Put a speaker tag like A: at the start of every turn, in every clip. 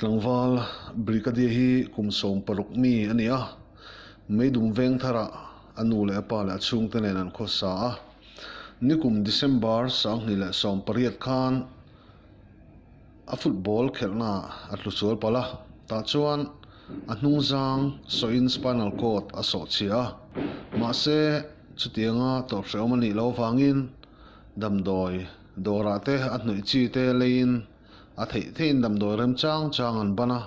A: tlangwal Brikadia hi kumsom paruk mi ania Meidum veng thara anu le apuala chung tenen an khosa a nikum December sang ni le som pariat khan a football khelna a tlusuala pala ta chuan a hnungzang soin Spinal cord a sawh chia ma se chutianga tor hreomani lo wangin damdoi dorate a hnoi chi te lein a thei thein damdoi rem chang an bana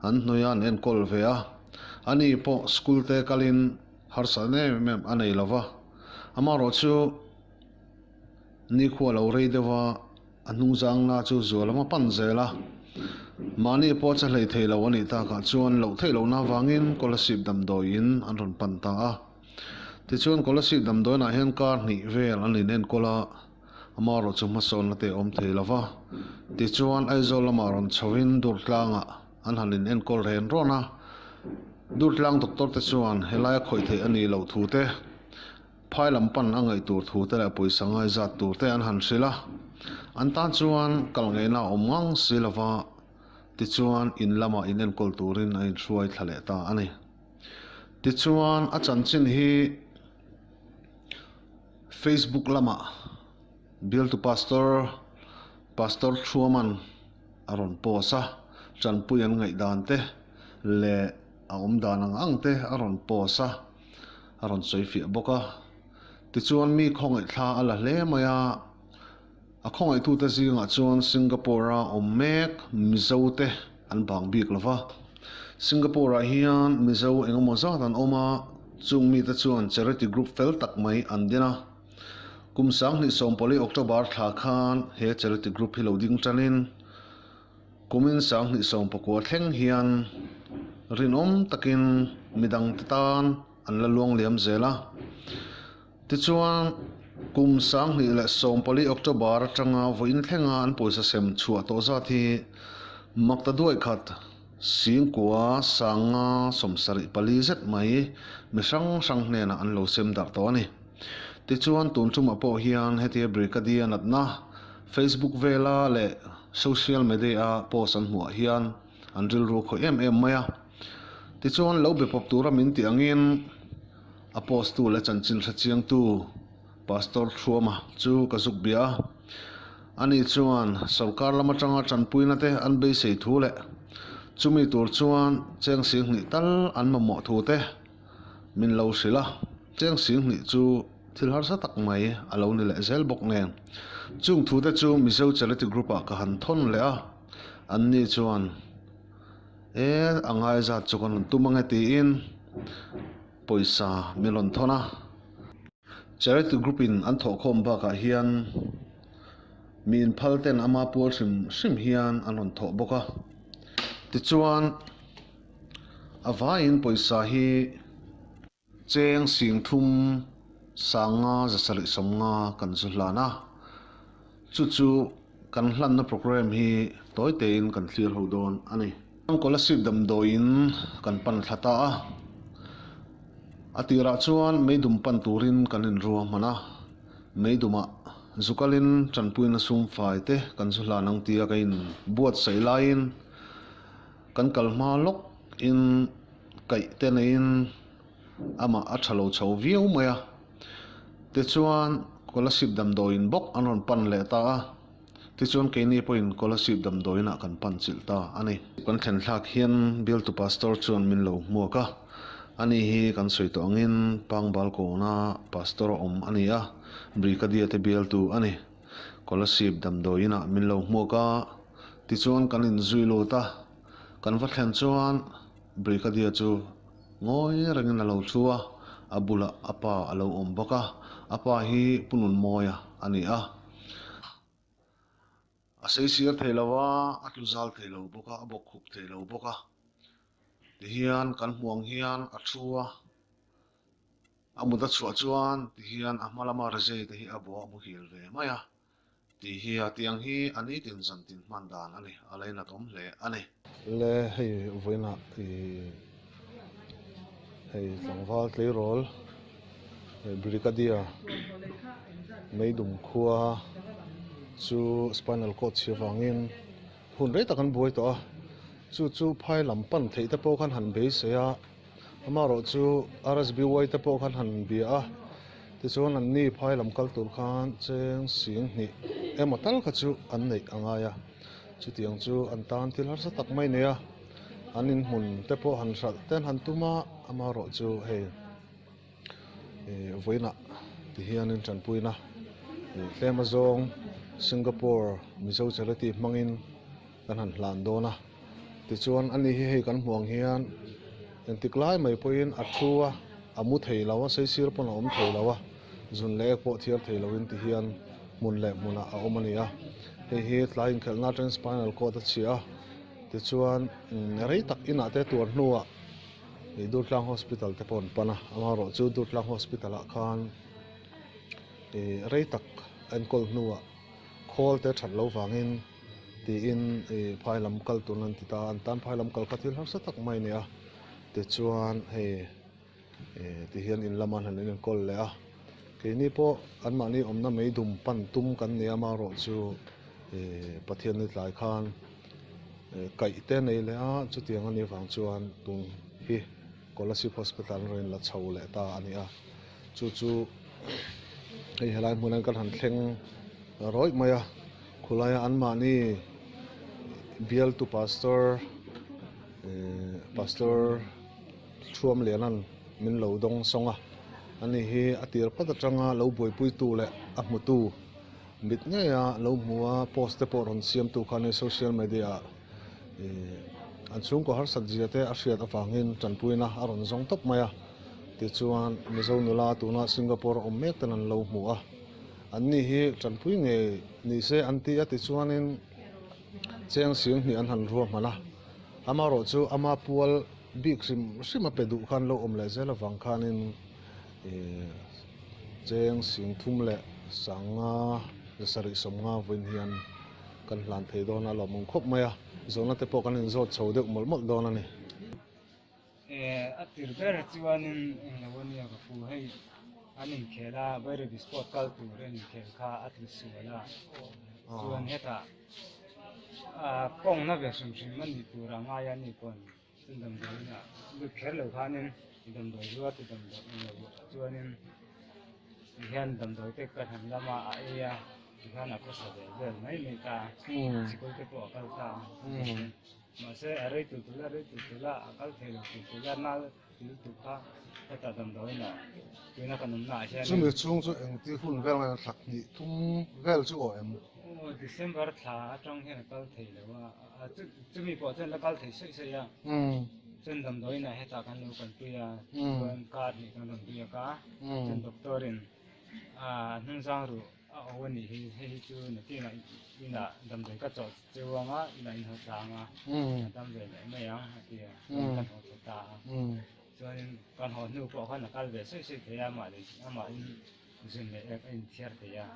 A: an hnoyan en kol ve a ani po school te kalin harsa ne mem anei lova amaro chu ni khua lo rei dewa anungzang na chu zualama panzela mani po cha hlei thei lo ani ta ka chuan lo thei lo na wangin scholarship damdoin an ron panta a ti chuan scholarship damdoin a hian kar hnih vel an in en kola amaro chu mason na te om thei lova ti chuan aizol lama ron chawin dur tlanga an halin en kol ren rona dur tlang doctor te chuan helai khoi thei ani lo thu te phailam pan angai tur thu te la pawisa ngai zat tur te an han sila an ta chuan kalngeina omngang silava ti chuan in lama in en kol turin a in hruai thlale ta ani ti chuan a chanchin hi Facebook lama bill to pastor chuaman aron posa tanpuina ngai dan te le a om dan ang te aron posa aron soifi boka ti chuan mi khongai thla ala hle maya a khongai tu ta zinga chuan Singapore a om mek Mizo te an bang bik lova Singapore a hian Mizo emawzatin oma chung mi ta chuan charity group fel tak mai an dina kumsang ni sompoli October thla khan he charity group hi lo ding tanin kumin sang ni sompakwa thleng hian rinom takin midang tan an la luang liam zela ti chuan kumsang ni le sompoli October tanga voin thlenga an pawisa sem chua to za thi makta duai khat singkua sanga somsari pali zet mai mi sang nena an lo sem dar to ani ti chuan tun chuma po hian heti Brikadia natna Facebook vela le social media post an hmuh hian an ril ru kho em maya ti chuan lo be pop tura min ti angin a post tu le chanchin thachiang tu pastor thuama chu kazuk bia ani chuan sarkar lama tanga tanpuina te an be sei thu le chumi tur chuan cheng sing ni tal an mamo thu te min lo sila cheng sing ni chu thil har sa tak mai alo ni le zel bok nen chung thu te chu Mizo Charity group a ka han thon le a an ni chuan angai zat chukan tumange ti in pawisa milon thona charity group in an thaw khom bakah hian min phalten ama pawl hrim hian an ron thaw boka ti chuan avain pawisa hi cheng sing thum sanga zasali somnga kan zulana chu kan hlan na program hi toitein kan thlir hodon ani scholarship damdoin kan pan thlata a atira chuan Meidum pan turin kan in ruam mana Meiduma zukalin tanpuina sum fai te kan zuhlanang tia kain buat sei lain kan kalma lok in kai tenein ama a thalo chho viu maya ti chuan scholarship damdoin bok anon pan le ta a ti chuan keini point scholarship damdoina kan pan chil ta ani kan thlen thlak hian bill to pastor chuan min lo muaka ani hi kan soi to angin pangbal ko na pastor om ani a Brikadia te bill tu ani scholarship damdoina min lo muaka ti chuan kan in zui lo ta kan va thlen chuan Brikadia chu ngoi rangin alo thua abula apa alo om boka apa hi punun moya ani a asei sir theilawa atluzal theilo boka abok khup theilo boka ti hian kan huang hian a thua amuda chua chuan ti hian amalama reje te hi abo amu hil ve maya ti hi atiang hi ani tin zan tin mandan ani alaina tom le ani le hei voina ti hei tlangwal tlei rol Brikadia Meidum khua chu Spinal cord siawangin hun rei takan buai to a chu phai lam pan thei te pawh khan han be se a amaro chu RSBY te pawh khan han bia a tichuan an ni phai lam kal tur khan cheng sing hnih emaw tal kha chu an nei angai a chu tiang chu an tan thil har sa tak mai nei a an in hmun te pawh han hral ten han tuma amaro chu hei voina ti hian in tanpuina tlema zawng Singapore Mizo Charity hmangin kan han hlan dawna tichuan ani hi hei kan hmuang hian entiklai mai poin a thua amu thei lawa seisir pon om thei lawa zun le pawh thiar thei lawin ti hian mun le muna a om ani a hei hi tlai inkhelhna ten Spinal ko ta chi a tichuan rei tak ina te tur hnuah Durtlang Hospital te pon pana amaro chu Durtlang Hospital a khan rei tak an kol hnuah khol te that lo wangin ti in phailam kal tunan ti ta an tan phailam kal khathil har sa tak mai ne a tichuan hei ti hian in laman han in kol le a ke ni po an ma ni omna Meidum pan tum kan ne amaro chu pathian ni tlai khan kai te nei le a chu tiang ani wang chuan tung hi Scholarship Hospital rin la chho le ta ani a chu hei helai hmunan kan han thleng roi maya khulaya an ma ni bial tu pastor thuam lenan min lo dong songa ani hi atir pat atanga lo boipui tu le a hmutu mit nge ya lo hmuwa post te pawh ron siam tu khan social media an chung ko har satjia te a hriat awangin tanpuina a ron zong top maya tichuan mizo nula tuna Singapore om mek tan an lo hmu a an ni hi tanpui nge ni se an ti a tichuanin cheng sing ni an han ruam hmana amaro chu ama pual big sim a pedu khan lo om le zela wang khanin cheng sing thum le sanga sari somnga voin hian kan hlan thei dawna lo mong khop maya zona te pawh kan in zawt chho deuh molmol dawn ani
B: a tirber chuanin englawania ka fu hei an inkhela very sport kal tur an inkhel kha a tlusuala chuan heta kong na ve sum sim man ni tur angai ani pon tundam doina lu khel lo khanin idam doi ruwa tidam do chuanin hian dam doi te kan han lama a ea hian a ko sa vel mai mai ta sikol te pawh kal ta mà sẽ ở đây tụt là các thể lực tụt là na tụt pa cái ta đầm đó là cái nó còn nằm lại xem
A: chu mi chung chu eng ti hun vel ngai thak ni thum vel chu o em
B: December thả trong hiện các thể là chú mi bỏ chân là các thể sợi à chân đầm đó là hết ta kan lu kan tuya kan card ni kan đầm tuya ka chân doctorin nung sang ruวันนี้ให้จูนที่ไหนนี่นะดำเนินก็จอดเจ้าว่ามาในหัวตามาดำเนินไม่ยังที่การหัวตาส่วนการหัวนูก็ขันการเวสสุดที่อามาเลยอามาซึ่งเนี่ยอินเทียร์ที่อ่ะ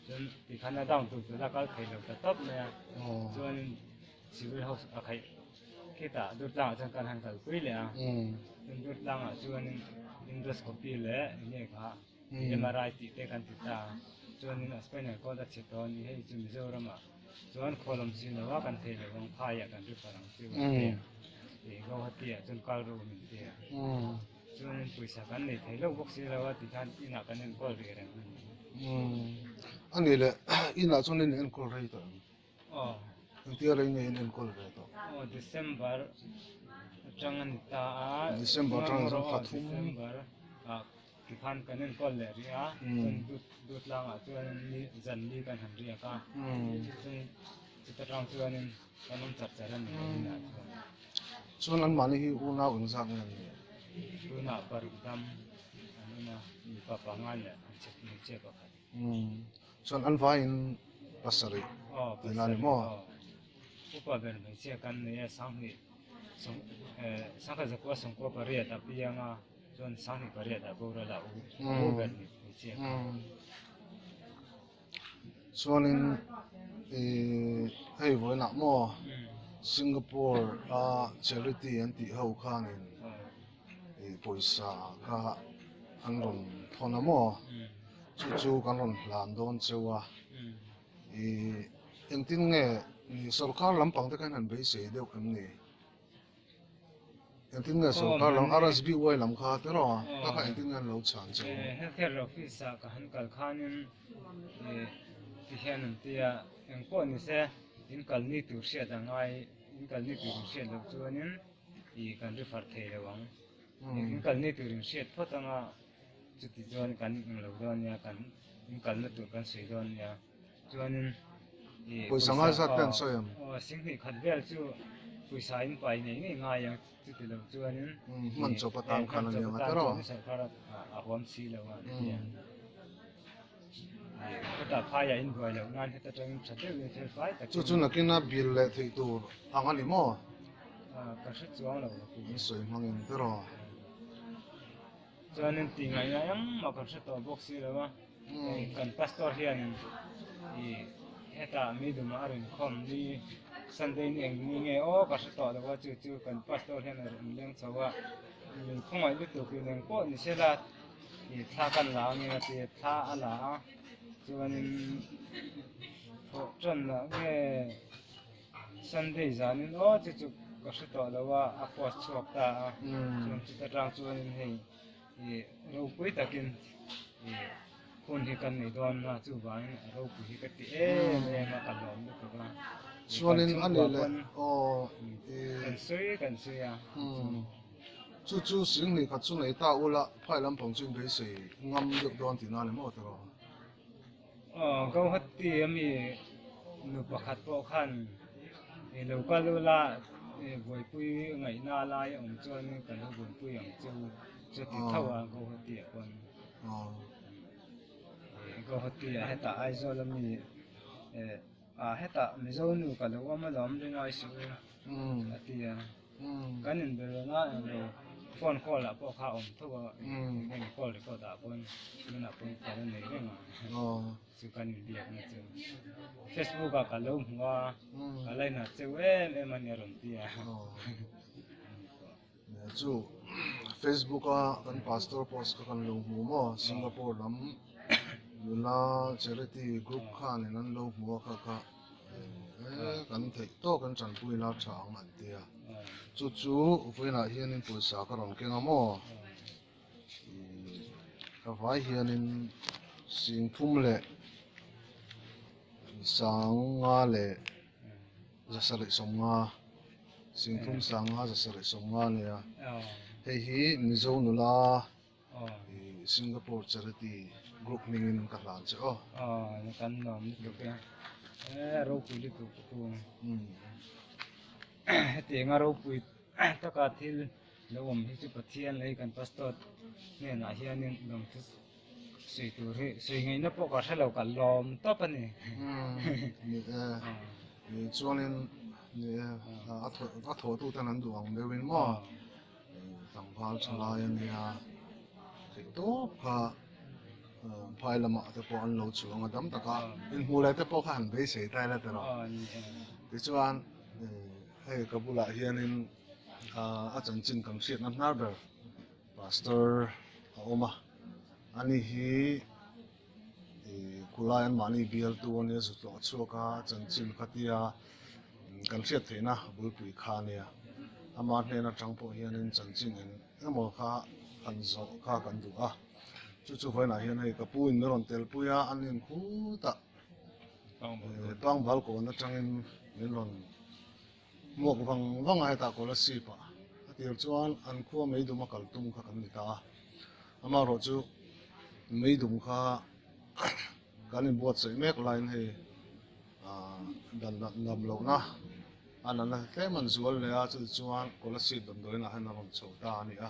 B: ส่วนที่ขันดังตัวแล้วก็เคยเราก็ตบเนี่ยส่วนชีวิตเขาใครคิดอ่ะดูต่างจากการหันกันคุยเลยอ่ะดูต่างอ่ะส่วนอินโดสโคปีเลยเนี่ยค่ะMRIติดกันติดตาส่วนนี้สเปนก็จะเช็คตอนนี้ให้จุดมิโซรามาส่วนโคลอมซีนว่ากันเทเลวงพายกันด้วยฝรั่งที่ว่าก็หัดเตี้ยจนกลายรู้มินเตี้ยส่วนปุยสักันเนี่ยเทเลวบอกซีแล้วว่าที่ท่านอินากันเนี่ยก็เรียน
A: อันนี้แหละอินาส่วนนี้เอ็นคอลเรต
B: อ๋อ
A: ที่อะไรเนี่ยเอ็นคอลเรต
B: December จังงันตา
A: December จังงันขัดทุ่ม
B: ที่พันกันนั่นก็เลยรีอ่ะจนดูดล่างอ่ะจนนี่จันนี่กันหันเรียกอ่ะจนจิตรองจนนี่กันนั่นจัดจานนี่นะ
A: ส่วนนั้นมันนี่อุณาอุ่นสักนั่น
B: อุณาปริดำอันนี้นะมีปะปังงานเนี่ยเช็คนี่เช็คก็ได้
A: ส่วนอันฟ้าอินปัสสริอินานิโม
B: อุปกรณ์ไม่เช็คกันเนี่ยสังนี่สังกัดจะว่าสังกัดปริยัติปียังอ่ะส่วนสังนี่ปริยัติบุรุษละอุปกรณ์ไม่เช็ค
A: ส่วนนี้ให้ไว้หนักมั่วสิงคโปร์charity อันที่เขาข้านี่pawisa ข้าอันนั้นทอนมั่วจู่ๆกันนั้นหลานโดนเจ้าเอ็งทิ้งเงี้ยนี่สุขภาพลำพังแต่กันหันไปเสียเดียวกันนี่ anh tin nghe số cả lòng RSB quay làm khá thế rồi các anh tin nghe lâu chán chứ
B: healthcare office ka han kal khanin ti hian tia eng ko ni se in kal ni tur sia da ngai in kal ni tur sia lo chuanin I kan refer thei lawang in kal ni tur sia photanga chuti chuan kan ing lo don ya kan in kal na tur kan sei don ya chuanin
A: pawisa ngai zat pen soyam
B: sing ni khat vel chu pawisa in pai nei ngai ngai yang chuti lo chuanin
A: man cho patang khanan yang atero
B: sarkar ahom si lawa ya ta phaya in goi lo ngan heta tang chate le fel fai ta
A: chu chu nakina bil le thei tur angali mo
B: ka shi chuang lo ku
A: soi mangin tero
B: chuanin ti ngai na yang ma ka shi to box si lawa kan pastor hian heta Meidum arin khom ni Sunday ni eng ni nge o ka shi to lawa chu chu kan pastor hian leng chawa leng khongai lu tu ki leng ko ni sela thla kan la nge na ti thla ala chuanin chen na nge Sunday zanin o chu chu ka shi to lawa a post chuak ta chuan chu ta tang chuanin hei ro pui takin kun hi kan nei don na chu wang ro pui hi ka ti ma kan lom lu ka
A: chuanin ani le o
B: kan sui ya
A: chu chu sing ni khat chu nei ta ula phai lam phong chin be sei ngam được don ti na le mo tero
B: go hat ti ami nu pakhat po khan lo ka lu la voi pui ngai na lai ong chuan kan ho voi pui ang chu chu ti thawa go hat ti kon go hat ti heta ai zo lam ni heta mizo nu ka lo ma lom ring ai su atia kanin be nga lo phone call la po kha om thawa ngai call ko da pon na pon ka nei renga chu kanin biak na chu Facebook ka lo hwa ka lai na chu em an yaron tia
A: chu Facebook a kan pastor post ka kan lo mu mo Singapore lam Mizo Charity group khan nan lo mu kha kan thei to kan tanpuina thang an tia chu chu ufuina hian in pawisa ka ron kenga mo ka vai hian in singthum le sanga le zasari somnga singthum sanga zasari somnga le hei hi Mizo nula Singapore Charity group mingin ka hlan che
B: kan nom ni tu pe ro pu li tu ku te nga ro pu ta ka thil lo om hi chu pathian lei kan pastor ne na hian in dom tu sei tu re sei ngai na po ka thalo ka lom to pa ni
A: ni chuanin ni a tho tu tan an duang lewin mo tangphal chalai ania thei to kha phai lama te po an lo chuang adam taka in hule te po kha han be sei tai la te ro ti chuan hei kabula hianin a chanchin kam siat na hnar ber pastor a oma ani hi kulai an mani bial tu ani zu to chuka chanchin khatia kan siat theina bul pui kha nia ama hena tangpo hianin chanchin en emo kha kan zo kha kan du a chu chu vai na hian hei ka puin meron tel puya anin khuta tawng bal ko na tangin meron muak wang wang ai ta ko la sipa atir chuan an khua Meidum kal tum kha kan ni ta ama ro chu Meidum kha kanin buat sei mek line hei dan ngam lo na anana tleman zual le a chu chuan ko la sit dom doina han ron chho ta ani a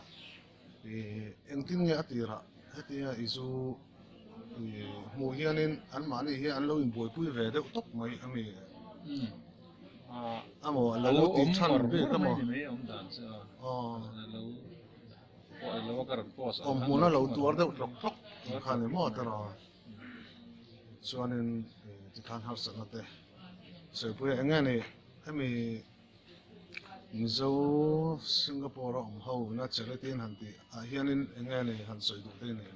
A: engtin nge atira hetia isu mu hianin an mani hi an lo in boi pui ve de tok mai ami amo lo ti than be ka mo
C: lo ka ron pos
A: om muna lo tuar de tok tok khane mo tara chuanin ti khan har sa na te se pui engani ami Mizo Singapore om ho na charity han ti a hianin engani han soi du te ne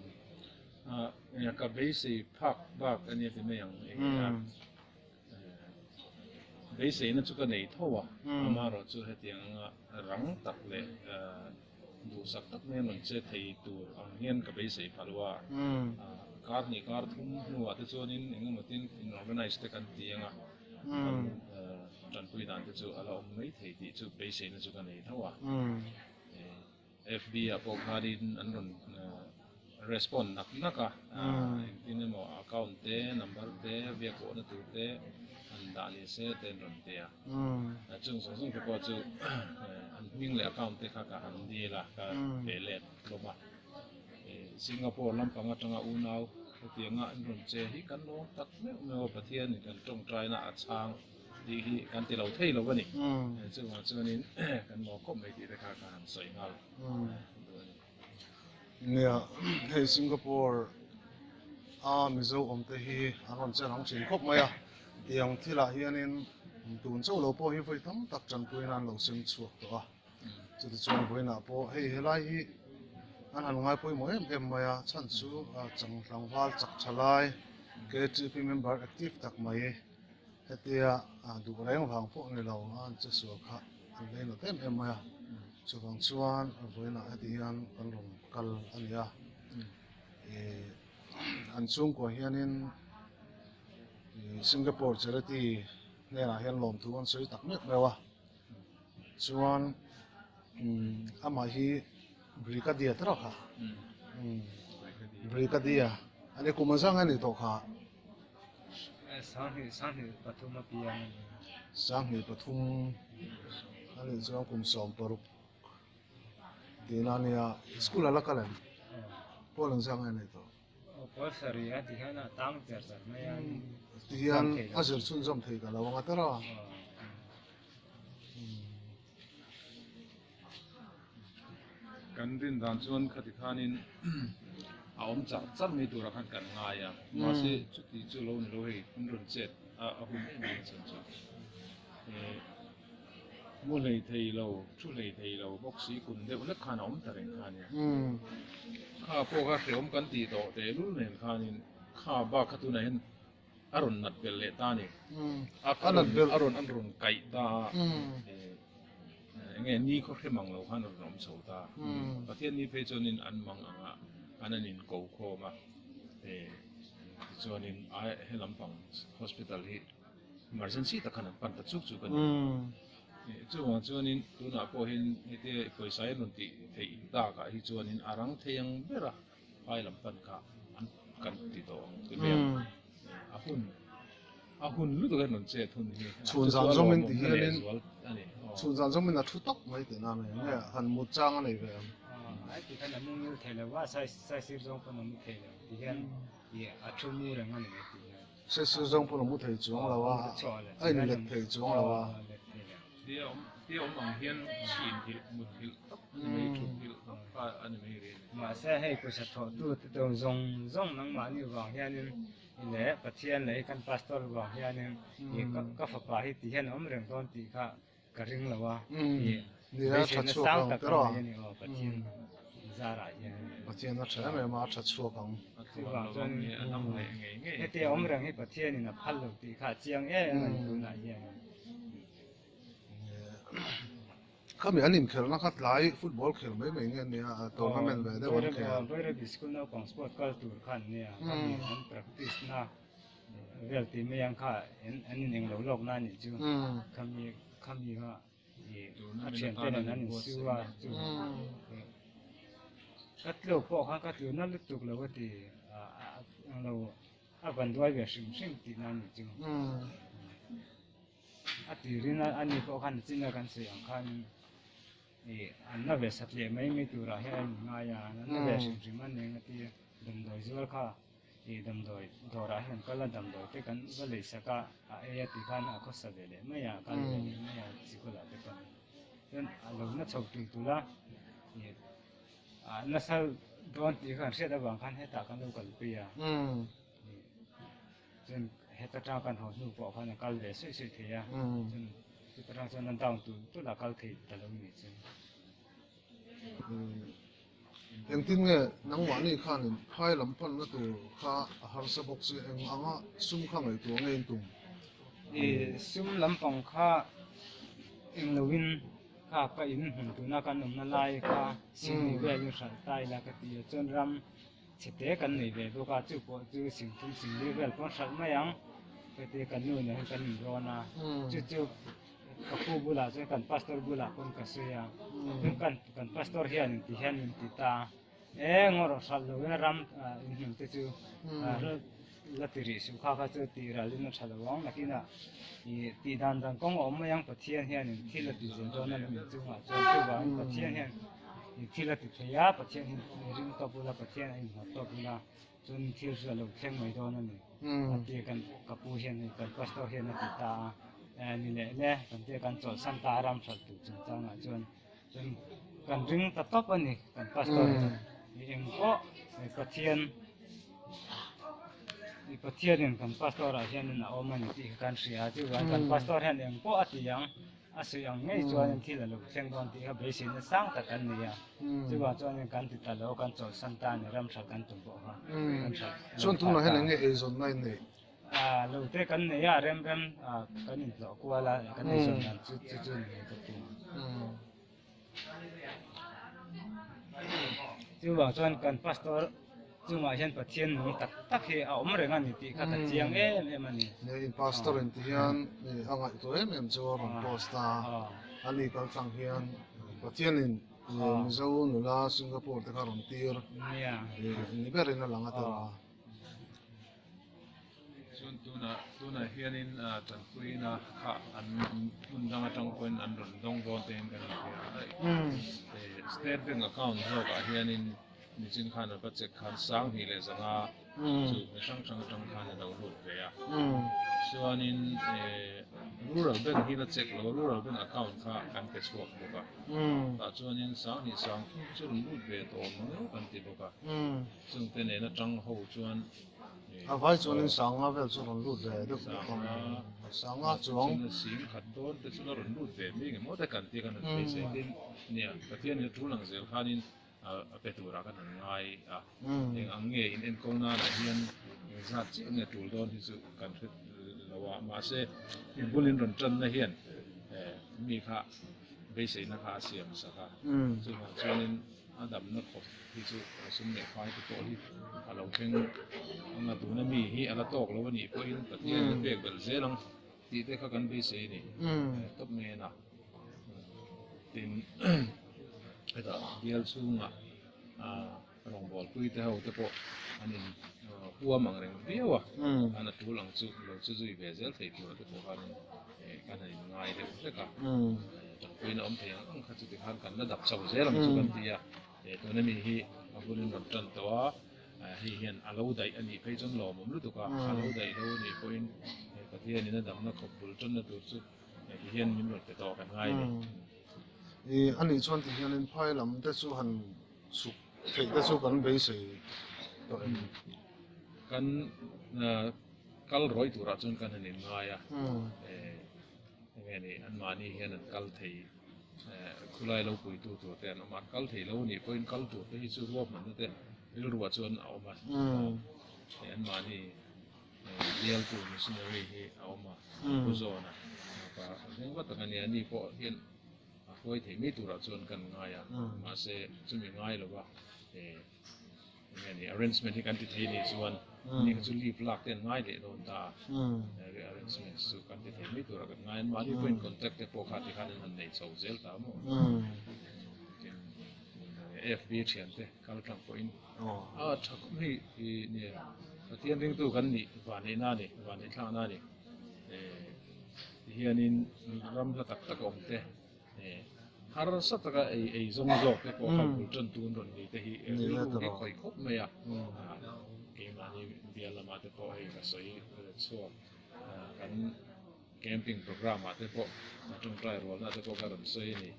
C: ya ka base park bak ani fi me yang bây giờ nó chú cái này thawh mà rồi chú hết tiếng răng tắc lệ đủ sắc tắc nên mình sẽ thấy tủ anh hian cái bây giờ phải là car này car thum nuột thì chú nên những người tin organize cái căn tiếng trần quy đàn thì chú là ông mấy thấy thì chú bây giờ nó chú cái này thawh FB bakah din anron respond naka ini mo account te number te via ko na tu te anda ni se te ron te chung chung ko chu an ming le account te kha ka an di la ka pelet loma Singapore lampang atanga unau tianga anron che hi kan lo tak me me pathian ni kan tong trai na achang di hi kan ti lo thei lo bani chu nin kan mo kom mai ti te kha ka an soi ngal
A: nè hay Singapore Mizo te hi anh sẽ nóng chỉ khóc mày tiếng thì là hian in tuần sau lâu po hi phải thắm tắc chân quên anh lâu xem chuột đó chỉ để chọn quên nào po hay lại hi anh hàng ngày po mỗi em mày chăn chú chẳng thằng val chắc chalai cái chữ member active tắc mày hết tiệt đủ cái hàng hàng po này lâu anh sẽ sửa khác anh lên nó em mày so bang chuan voi na hian kan rom kal ania an chung ko hianin Singapore Charity ne na hian lom thu an soi tak mek mewa chuan ama hi Brikadia tra kha Brikadia ani kumazang ani to kha
B: sang hi pathum pian
A: sang hi pathum ani chuan kum som paruk dinania school ala kalan polan sang ani to
B: pawl saria ti hana tang ter ter mai
A: tian azur chun jom thei ka lawanga tara
C: kan rin dan chuan khati khanin a om cha char mi tura khan kan ngaya ma se chuti chu lo ni lo hei run chet a hum ni chan chu mua lei thei lo chu lei thei lo bok si kun de lek khan om ta ren khan ya kha po kha khreom kan ti to te lu nen khanin kha ba khatu na hen aron nat bel le ta ni aron kai ta nghe ni có thể mang lâu hơn rồi nóng sầu ta, và thiên ni phải cho nên ăn mang anh nên cầu kho mà, cho nên ai hay làm bằng hospital hi, emergency ta khăn pan ta chúc chúc cái cho nên tôi nói có hiện cái pawisa nó thì thấy ta cả hi cho nên arang thấy yang bera ai làm pan cả ăn cần thì đó cái bên ahun lu to kan non che thun hi
A: chun zan zong min ti hian chun zan zong min a thu tok mai te na me han mu chang nei ve
B: ai ti kan mu mu thela wa sai sir zong ko mu thela ti hian ye a thu mu rang ani ti
A: se su zong pu mu thei chung la wa ai ni le thei chung la wa
C: dia om ang hian chin hil mu hil mai thu hil pa ani mai re
B: ma sa hei ko sa tho tu to zong nang ma ni wa hian le pathian le kan pastor wa hian ka fa pa hi ti hian om reng don ti kha ka ring lawa
A: ni ra tha chu kang te ro
B: pathian zara hian
A: pathian na chha me ma tha chu kang
B: wa zon he te om reng hi pathian ni na phal lo ti kha chiang ngan tu na hian
A: kami an inkhelhna khat lai football khel mai mai nge nia tournament ve de wan khel
B: boire biskul na kong sport culture khan nia an practice na vel ti me yang kha an ning lo lok na ni chu kami ha a chen te na ni suwa chu kat lo po kha kat lo na lutuk lo ti a lo a ban doi ve sim ti na ni chu a ti rina ani po khan chin kan se ang khan an na ve sat le mai mi tura hian nga ya na ve sim an ne ngati dam doi zual kha dam doi dora hian kala dam doi te kan va le saka a ya ti khan a khosa ve le mai ya kan ve mai ya chikola te kan then a lo na chok tu la a na sal don ti khan se da bang khan he ta kan lo kal pi ya then he ta ta kan ho nu po khan kal ve se se the ya thì ta cho nên tao tu là cao thì ta đâu nghĩ chứ
A: em tin nghe nắng mát này khan hai lắm phân nó tu kha har sa bốc se em anga sum khang ấy tu nghe tum
B: sum lampang kha englowin kha ka in hun tuna kan na lai kha sing ve lu sal tai la ka ti chon ram chete kan nei ve do ka chu po chu sing thum sing le vel pon sal ma yang ka te kan nu ne kan ni ro na chu chu ka pu bula che kan pastor bula kon ka se ya kan pastor hian ti ta ngoro sal lo na ram in hun te chu la ti ri su kha kha chu ti ra lin na thala wang na kina ti dan dan kong om ma yang pathian hian in thil ti zen don na mi chu ma chu chu wa pathian hian in thil ti thaya pathian in ring to bula pathian in ha to bula chun thil su lo thleng mai don na ni ti kan kapu hian kan pastor hian ti ta ni le kan te kan chol san ta ram sal tu chu chang a chun kan ring ta top ani kan pastor ni em ko pathian di pathian kan pastor a hian na oma ni ti kan sia chu kan pastor hian em po ati yang asu yang ngei chuan thil lo thleng don ti ha be sin na sang ta kan ni ya chu wa chuan kan ti ta lo kan chol san ta ni ram sa kan tu bo ha
A: chuan tu na hen nge e zon nai nei
B: lo te kan ne ya rem kan in lo khua la kan ni zon nan chu ni ka tu chu wa chuan kan pastor chu ma hian pathian nu tak he a om renga ni ti kha ka chiang em ani
A: nei pastor en tian angai to em chu ron posta ani kal sang hian pathian in Mizo nula Singapore te kha ron tir
B: ya
A: ni berin na lang ata
C: chuan tuna hianin tanpuina kha an undang atang point an ron dong bon te kan state bank account ho ka hianin ni chin khan ba check khan sang hi le zanga chu chang khan da ro ve ya chuanin rural bank hi na check lo rural bank account kha kan pe swap boka ta chuanin sang ni sang chu ron lut ve to no kan ti boka chung te ne na tang ho chuan
A: avai chuan sanga vel chu ron lut ve de sanga chuang
C: sim khat don te chu ron lut ve mi nge mo te kan ti kan pe se tin nia pathian ni thu lang zel khanin a petura kan angai eng ange in en kong na la hian zat chi nge tul don hi chu kan thit lawa ma se in bulin ron tran na hian mi kha be se na kha siam sa kha chu ma chuanin adam na kho hi chu sum ne phai to hi alo theng anga tu na mi hi ala tok lo ni ko in pathian be bel zelang ti te kha kan be se ni top me na tin eta dial sunga rong bol pui te ho te po anin hua mang reng biawa ana tu lang chu lo chu zui ve zel thei tu te po kan ai ngai de te ka pui na om thei ang kha chu ti khan kan na dap chau zel ang chu kan tia tu na mi hi abulin ram tan tawa hi hian alo dai ani phei chon lo mom lu tu ka alo dai lo ni point pathian ni na dam na khop bul chon na tu chu hi hian min ro te to kan ngai ni
A: ani chuan ti hian in phai lam te chu han su thei te chu kan be se to
C: kan kal roi tura chun kan hanin ngaya nge ni an mani hian an kal thei khulai lo pui tu te an ma kal thei lo ni point kal tu te hi chu ruap man te ruwa chuan a awma an mani dial tu missionary hi a awma ku zona pa nge wat kan ni po hian hoi thei mi tura chuan kan ngaya ma se chumi ngai lo ba ni arrangement hi kan ti thei ni chuan ni chu leave lak ten ngai le don ta arrangement chu kan ti thei mi tura kan ngai ma ni point contact te po kha ti khan an nei chau zel ta mo FB thian te kal tang point thak mi ni pathian ring tu kan ni wa nei na ni wa nei thla na ni hianin ram la tak tak om te har sa taka ei zong zok te po kham bul ton tun ron ni te hi ke khoi khop me ya ke mani biala ma te po ei ka soi so kan camping program ma te po tung trai rol na te po ka ron soi ni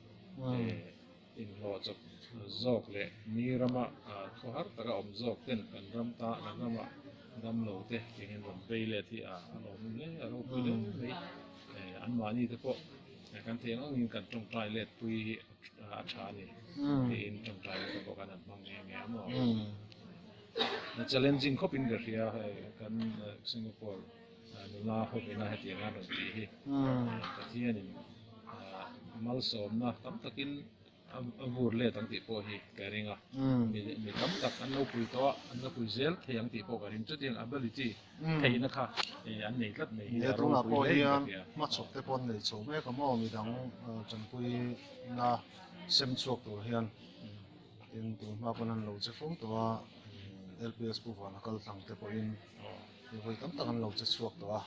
C: in lo chok zok le ni rama tho har taka om zok ten kan ram ta kan rama dam lo te ke hin ron pe le thi lo le ro pu le me an mani te po kan theng ang in kan tong trai let pui a tha ni in tong trai le ko kan mang nge mo na challenging khop in the here kan Singapore la ho ina heti nga ron ti hi hian in mal som na tamtakin avur le tang ti po hi karinga mi tamtak an lo pui to an lo pui zel theyang ti po karin chu tiang ability theina kha an nei tlat nei hi
A: ro na po hian ma chok te pon nei chu me ka mo mi dang chan pui na sem chuak tur hian in tu ma panan lo che phong to a LPS pu wa na kal thang te po in voi tam tak an lo che chuak to a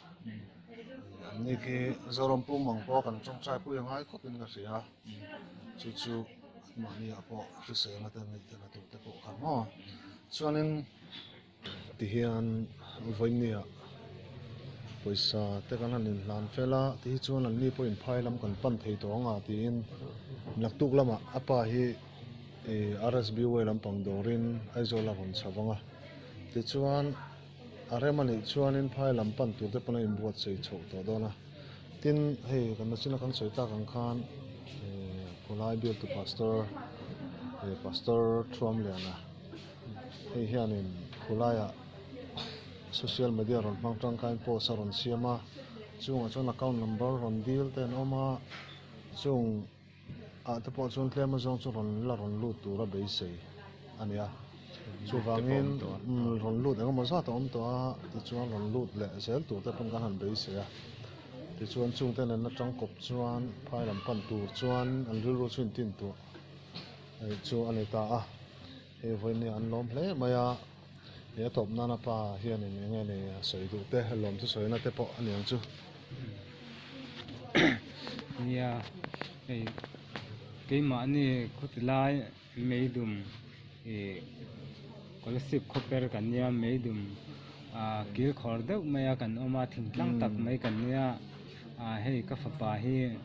A: ni ki zorom pu mang po kan chong chai pu yang ai ko pin nga ria chu chu ma ni a po ri se na te nei te na tu te po khan mo chuanin ti hian voi ni a pawisa te kan han in hlan fela ti chuan an ni po in phai lam kan pan thei to anga ti in naktuk lama apa hi RSB we lampang dorin aizola hon chawanga ti chuan aremani chuanin phai lampan tur te pana in buat sei chho to dona tin hei kan china kan soita kan khan polai bil tu pastor thuam lena hei hianin polaya social media ron pangtang kain post ron siama chunga chuan account number ron deal ten oma chung te po chuan tlema zong chu ron la ron lut tura bei sei ania chu wangin ron lut emawzatin om to a ti chuan ron lut le sel tur te pon kan han bei sei a ti chuan chung ten an atang kop chuan phai lam pan tur chuan an ru chuin tin tu chu ani ta a he voi ni an lom hle maya he top nana pa hian in nge ne soi du te lom chu soi na te po aniang chu
B: ya cái mà này có thể là Meidum có lẽ ship copper cái này Meidum kiểu khởi đầu mấy cái oma thỉnh lăng tắc mấy cái này hay cái pháp bà hay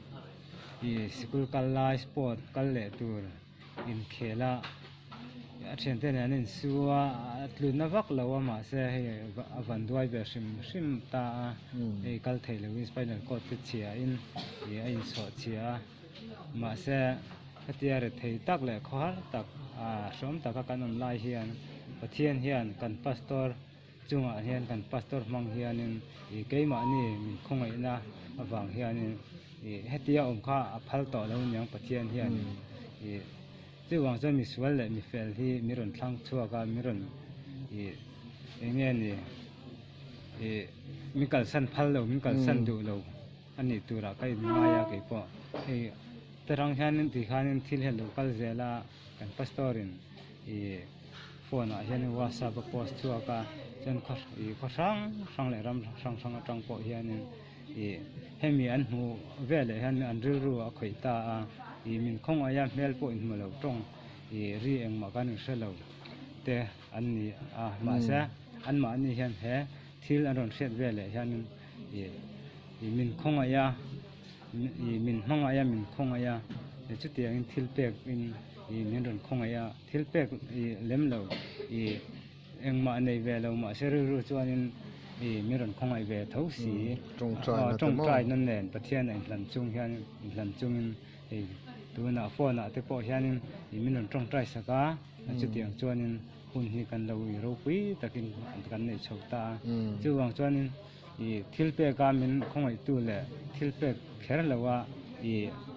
B: school cái sport cái lệ tour inkhelhna trên thế này nên xua luôn nó vác lâu mà sẽ hay vận đuôi về sim ta hay cái thầy là Spinal có cái chia in anh sawh chia mà sẽ cái tiệt thầy tắc lệ khóa tắc sớm tắc các anh lai hian pathian hian kan pastor chunga hian kan pastor mang hian in cái mà này mình không ai na vàng hian in hết tiệt ông kha phal to lâu nhang pathian hian chứ vàng cho mình sual lệ mình fel thì mình run thang chua cả mình run nghe này mình cần săn phal lâu mình cần săn đủ lâu anh này tu ra cái maya cái po terang hian ti khanin thil hel local zela kan pastorin phone a hian whatsapp post chuaka chen khosang le ram sang atang po hian hemi an hu vele hian an ru a khoita min khong aya mel po in malo tong ri eng ma kan selo te an ni ma sa an ma ni hian he thil an ron set vele hian min khong aya min hong aya min khong aya chu tiang in thil pek in min ron khong aya thil pek lem lo engma nei ve lo ma se ru chuan in min ron khong ai ve thawh si tong trai nan nen pathian in hlan chung hian hlan chung in tuna phone a te po hian in min ron tong trai saka chu tiang chuan in hun hi kan lo ro pui takin kan nei chhota chu wang chuan in thil pek ka min khong ai tu le thil pek kher lawa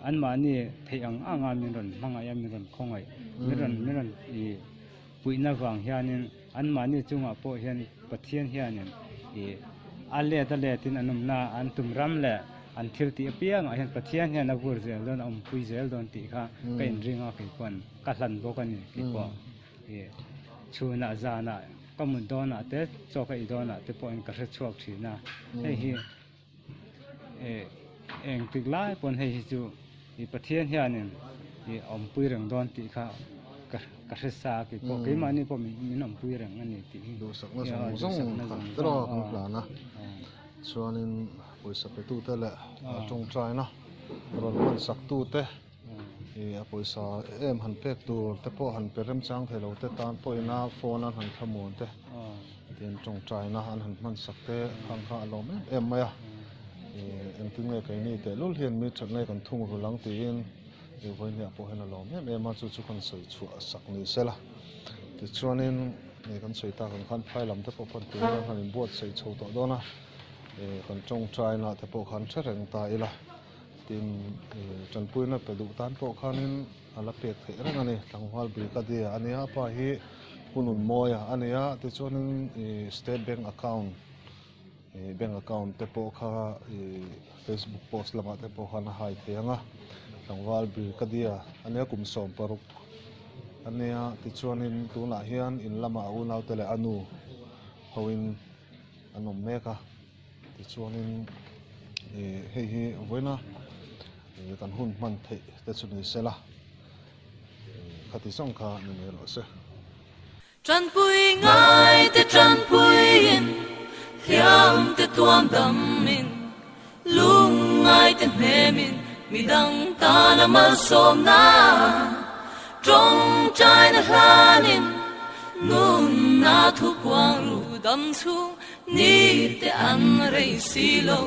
B: an ma ni thei anga min ron manga ya min ron khongai min ron puina wang hianin an ma ni chunga po hian pathian hianin ale ta le tin anum na an tumram le an thil ti piang a hian pathian hian avur zel don om pui zel don ti kha kain ringa kai kon ka hlan bawk ani ki po chuna zana kamun dona te chokai dona te po in ka hre chuak thina hei hi eng tik lai pon hei hi chu pathian hianin om pui reng don ti kha ka hre sa ki po ke mani po min om pui reng ani ti
A: do sak na zong kan tro kan plana chuanin pawisa pe tu te le tong trai na ron man sak tu te pawisa em han pek tu te po han pe rem chang thelo te tan po ina phone an han thamon te tin tong trai na han man sak te khang kha lo me em maya em tin nge kai ni te lul hian mi thak nge kan thung ru lang tin voi ne po hen lo me ma chu kan soi chu sak ni sela ti chuanin nge kan soi ta kan khan phai lam te po pon tu han buat sei chho to dona kan tawngtaina te pawh khan tha reng ta ila tin tanpuina pe duh tan pawh khanin ala pek the reng ani tlangwal Brikadia ania pa hi hunun moya ania ti chuanin state bank account te pawh kha Facebook post lama te pawh khan hai theanga tlangwal Brikadia ania kumsom paruk ania ti chuanin tuna hian in lama unau tele anu hoin anom meka ti chuanin hei hi voina kan hun man thei te chuni sela khati song kha ni me lo se
D: Trăn pui ngai te trăn pui in hiam te tuam dam min lung ngai te hne min midang ta na mal som na trong trai na hlanin nun na thu quang ru dam chung ni te an rei si lo